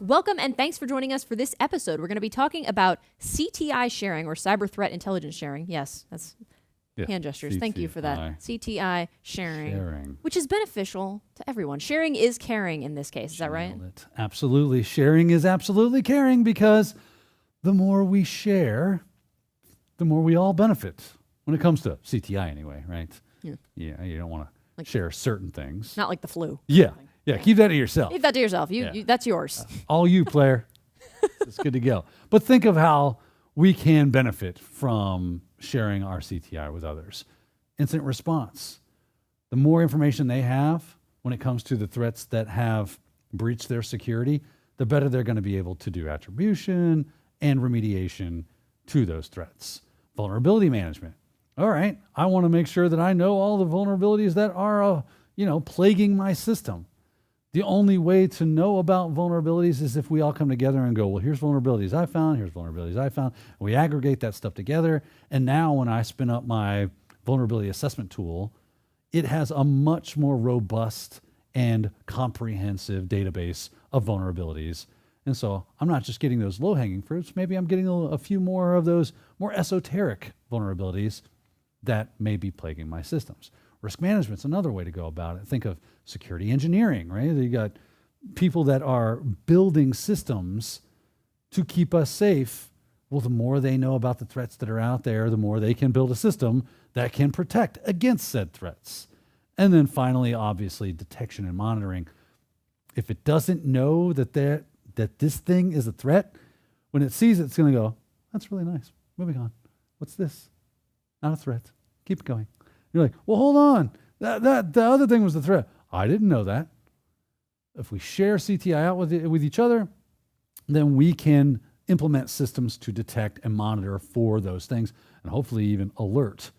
Welcome and thanks for joining us for this episode. We're going to be talking about CTI sharing, or cyber threat intelligence sharing. Yes, that's hand gestures. CTI. Thank you for that. CTI sharing, which is beneficial to everyone. Sharing is caring in this case. Is that right? Absolutely. Sharing is absolutely caring, because the more we share, the more we all benefit. When it comes to CTI anyway, right? Yeah, you don't want to share certain things. Not like the flu. Yeah, keep that to yourself. Keep that to yourself. You that's yours. All you, player. It's good to go. But think of how we can benefit from sharing our CTI with others. Incident response. The more information they have when it comes to the threats that have breached their security, the better they're going to be able to do attribution and remediation to those threats. Vulnerability management. All right, I want to make sure that I know all the vulnerabilities that are, plaguing my system. The only way to know about vulnerabilities is if we all come together and go, well, here's vulnerabilities I found, here's vulnerabilities I found. And we aggregate that stuff together. And now when I spin up my vulnerability assessment tool, it has a much more robust and comprehensive database of vulnerabilities. And so I'm not just getting those low-hanging fruits. Maybe I'm getting a few more of those more esoteric vulnerabilities that may be plaguing my systems. Risk management's another way to go about it. Think of security engineering, right? You got people that are building systems to keep us safe. Well, the more they know about the threats that are out there, the more they can build a system that can protect against said threats. And then finally, obviously, detection and monitoring. If it doesn't know that this thing is a threat, when it sees it, it's going to go, that's really nice. Moving on. What's this? Not a threat. Keep it going. You're like, well, hold on. The other thing was the threat. I didn't know that. If we share CTI out with each other, then we can implement systems to detect and monitor for those things, and hopefully even alert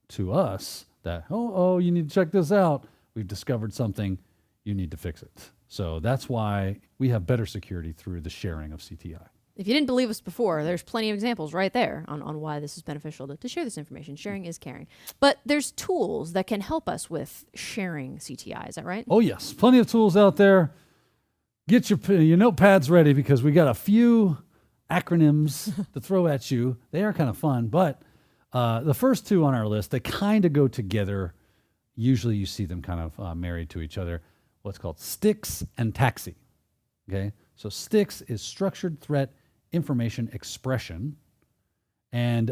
to us that, oh, you need to check this out. We've discovered something. You need to fix it. So that's why we have better security through the sharing of CTI. If you didn't believe us before, there's plenty of examples right there on why this is beneficial to share this information. Sharing is caring. But there's tools that can help us with sharing CTI. Is that right? Oh, yes. Plenty of tools out there. Get your notepads ready, because we got a few acronyms to throw at you. They are kind of fun. But the first two on our list, they kind of go together. Usually you see them kind of married to each other. What's called STIX and TACSI. Okay? So STIX is Structured Threat Information Expression. And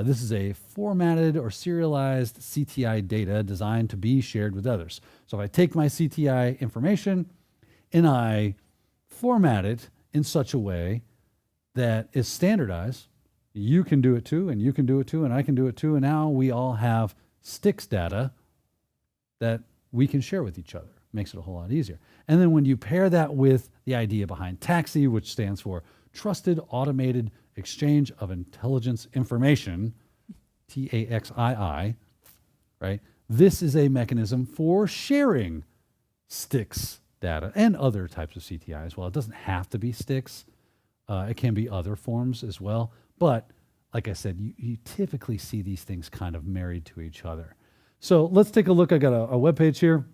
this is a formatted or serialized CTI data designed to be shared with others. So if I take my CTI information and I format it in such a way that is standardized, you can do it too, and you can do it too, and I can do it too. And now we all have STIX data that we can share with each other. Makes it a whole lot easier. And then when you pair that with the idea behind TACSI, which stands for Trusted Automated Exchange of Intelligence Information, TAXII, right? This is a mechanism for sharing STIX data and other types of CTI as well. It doesn't have to be STIX. It can be other forms as well. But like I said, you typically see these things kind of married to each other. So let's take a look. I got a webpage here.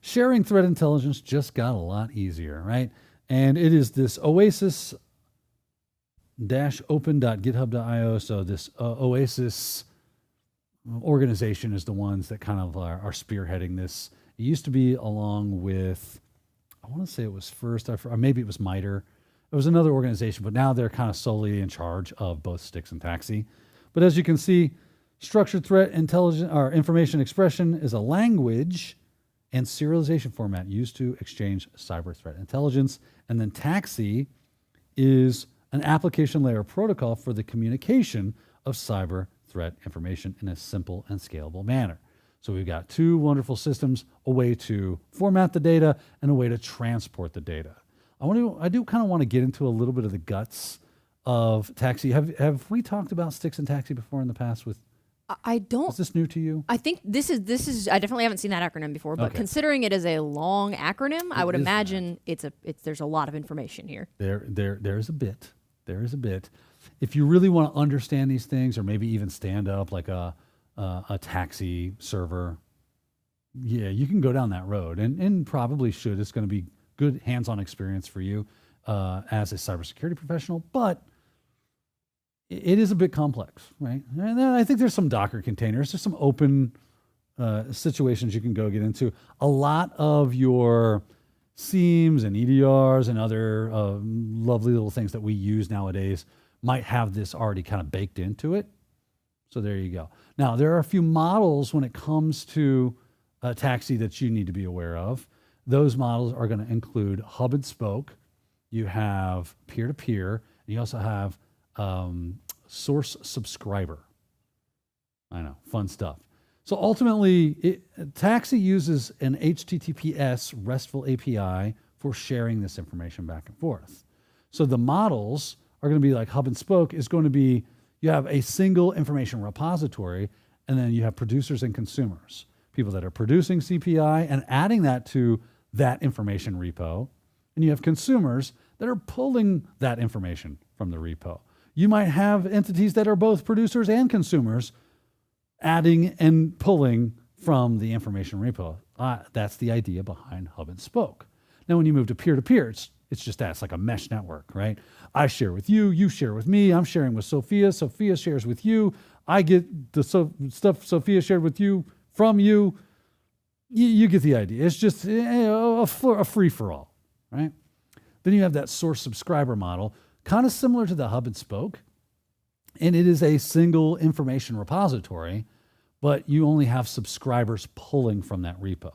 Sharing threat intelligence just got a lot easier, right? And it is this oasis-open.github.io. So this Oasis organization is the ones that kind of are spearheading this. It used to be along with, I want to say it was first, or maybe it was MITRE. It was another organization, but now they're kind of solely in charge of both STIX and TACSI. But as you can see, structured threat intelligence or information expression is a language and serialization format used to exchange cyber threat intelligence. And then TACSI is an application layer protocol for the communication of cyber threat information in a simple and scalable manner. So we've got two wonderful systems, a way to format the data and a way to transport the data. I do kind of want to get into a little bit of the guts of TACSI. Have we talked about STIX and TACSI before in the past with? I don't. Is this new to you? I think this is. I definitely haven't seen that acronym before, but considering it is a long acronym, I would imagine there's a lot of information here. There's a bit. There is a bit. If you really want to understand these things, or maybe even stand up like a TACSI server, yeah, you can go down that road, and probably should. It's going to be good hands-on experience for you. as a cybersecurity professional, but it is a bit complex, right? And then I think there's some Docker containers. There's some open situations you can go get into. A lot of your SIEMs and EDRs and other lovely little things that we use nowadays might have this already kind of baked into it. So there you go. Now, there are a few models when it comes to TACSI that you need to be aware of. Those models are going to include hub and spoke. You have peer-to-peer, and you also have source subscriber. I know, fun stuff. So ultimately, TACSI uses an HTTPS RESTful API for sharing this information back and forth. So the models are going to be like hub and spoke is going to be, you have a single information repository, and then you have producers and consumers, people that are producing CPI and adding that to that information repo. And you have consumers that are pulling that information from the repo. You might have entities that are both producers and consumers adding and pulling from the information repo. That's the idea behind hub and spoke. Now, when you move to peer-to-peer, it's just that. It's like a mesh network, right? I share with you, you share with me, I'm sharing with Sophia, Sophia shares with you, I get the stuff Sophia shared with you from you. You get the idea. It's just a free-for-all, right? Then you have that source subscriber model, kind of similar to the hub and spoke. And it is a single information repository, but you only have subscribers pulling from that repo.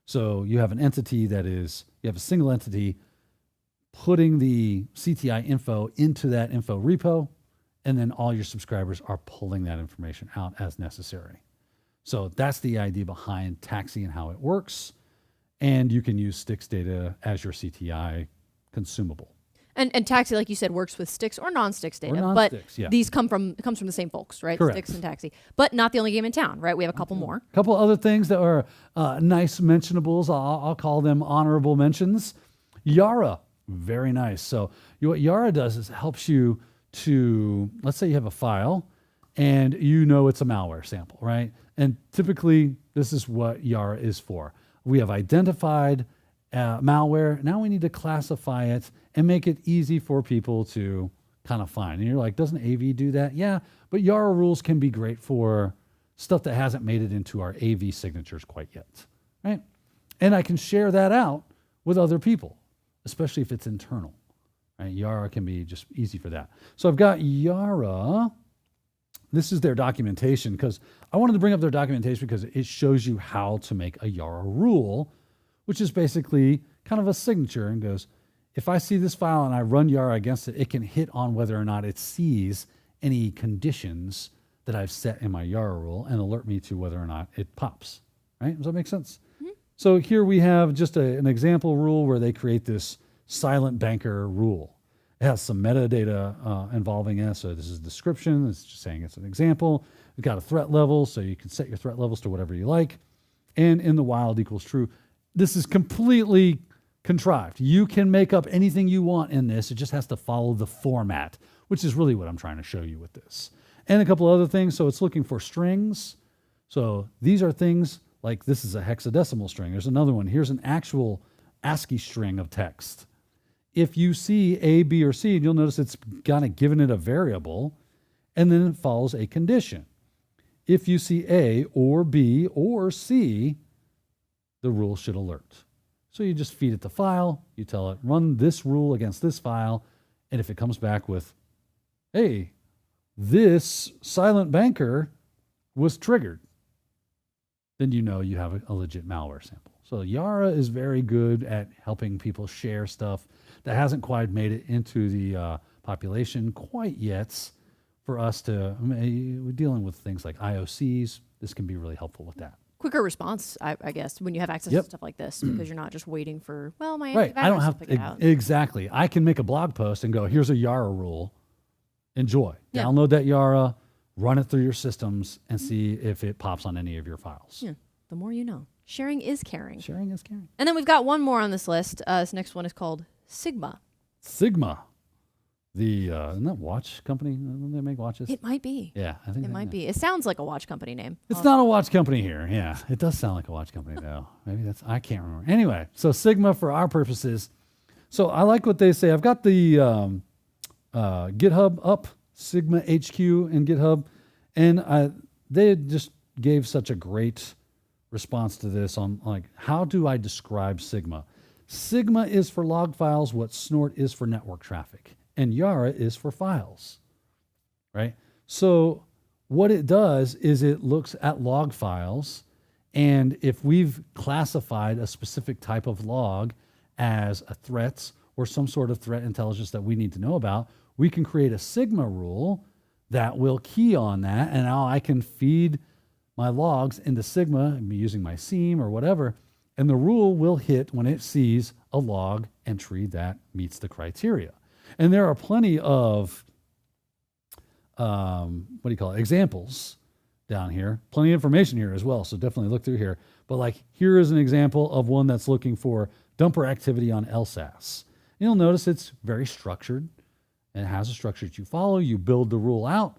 So you have an entity you have a single entity putting the CTI info into that info repo, and then all your subscribers are pulling that information out as necessary. So that's the idea behind TACSI and how it works. And you can use Stix data as your CTI consumable. And TACSI, like you said, works with Stix or non-Stix data, non-Stix, but yeah. These comes from the same folks, right? Correct. Stix and TACSI, but not the only game in town, right? We have a couple more. A couple other things that are nice mentionables. I'll call them honorable mentions. Yara, very nice. So what Yara does is it helps you to, let's say you have a file and you know it's a malware sample, right? And typically this is what Yara is for. We have identified malware. Now we need to classify it and make it easy for people to kind of find. And you're like, doesn't AV do that? Yeah, but Yara rules can be great for stuff that hasn't made it into our AV signatures quite yet, right? And I can share that out with other people, especially if it's internal, right? Yara can be just easy for that. So I've got Yara. This is their documentation, because I wanted to bring up their documentation because it shows you how to make a Yara rule, which is basically kind of a signature and goes, if I see this file and I run Yara against it, it can hit on whether or not it sees any conditions that I've set in my Yara rule and alert me to whether or not it pops, right? Does that make sense? Mm-hmm. So here we have just an example rule where they create this silent banker rule. It has some metadata involving it. So this is a description. It's just saying it's an example. We've got a threat level, so you can set your threat levels to whatever you like. And in the wild equals true. This is completely contrived. You can make up anything you want in this. It just has to follow the format, which is really what I'm trying to show you with this. And a couple other things. So it's looking for strings. So these are things like this is a hexadecimal string. There's another one. Here's an actual ASCII string of text. If you see A, B, or C, you'll notice it's kind of given it a variable, and then it follows a condition. If you see A or B or C, the rule should alert. So you just feed it the file, you tell it, run this rule against this file, and if it comes back with, hey, this silent banker was triggered, then you know you have a legit malware sample. So Yara is very good at helping people share stuff that hasn't quite made it into the population quite yet. For us to, we're dealing with things like IOCs. This can be really helpful with that. Quicker response, I guess, when you have access to stuff like this, because you're not just waiting for, well, my right. I don't have to pick it out. Exactly. I can make a blog post and go, here's a Yara rule. Enjoy. Yeah. Download that Yara, run it through your systems, and see if it pops on any of your files. Yeah. The more you know. Sharing is caring. Sharing is caring. And then we've got one more on this list. This next one is called Sigma. Sigma. Isn't that watch company? Don't they make watches? It might be. Yeah, I think it might be. It sounds like a watch company name. It's not a watch company here. Yeah, it does sound like a watch company though. Maybe I can't remember. Anyway, so Sigma for our purposes. So I like what they say. I've got the GitHub up, Sigma HQ and GitHub, and they just gave such a great response to this on like, how do I describe Sigma? Sigma is for log files what Snort is for network traffic, and Yara is for files, right? So what it does is it looks at log files, and if we've classified a specific type of log as a threat or some sort of threat intelligence that we need to know about, we can create a Sigma rule that will key on that, and now I can feed my logs into Sigma, using my seam or whatever, and the rule will hit when it sees a log entry that meets the criteria. And there are plenty of, examples down here. Plenty of information here as well, so definitely look through here. But like, here is an example of one that's looking for dumper activity on LSAS. You'll notice it's very structured. It has a structure that you follow. You build the rule out,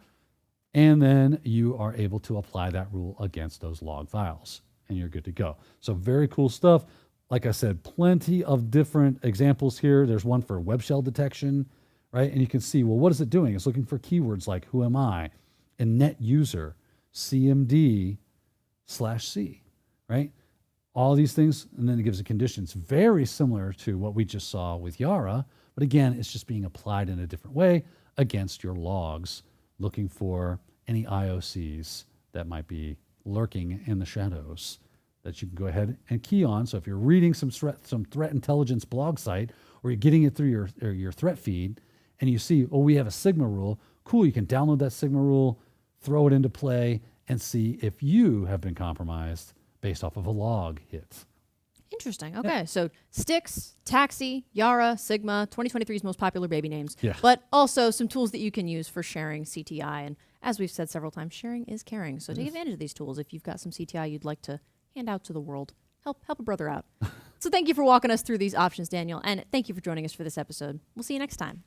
and then you are able to apply that rule against those log files, and you're good to go. So very cool stuff. Like I said, plenty of different examples here. There's one for web shell detection, right? And you can see, well, what is it doing? It's looking for keywords like who am I, and net user, CMD/C, right? All these things, and then it gives the conditions. Very similar to what we just saw with Yara, but again, it's just being applied in a different way against your logs, looking for any IOCs that might be lurking in the shadows that you can go ahead and key on. So if you're reading some threat intelligence blog site, or you're getting it through your threat feed, and you see, oh, we have a Sigma rule, cool, you can download that Sigma rule, throw it into play, and see if you have been compromised based off of a log hit. Interesting. Okay. So Styx, Taxi, Yara, Sigma, 2023's most popular baby names. Yeah. But also some tools that you can use for sharing CTI. And as we've said several times, sharing is caring. So take advantage of these tools if you've got some CTI you'd like to hand out to the world. Help a brother out. So thank you for walking us through these options, Daniel. And thank you for joining us for this episode. We'll see you next time.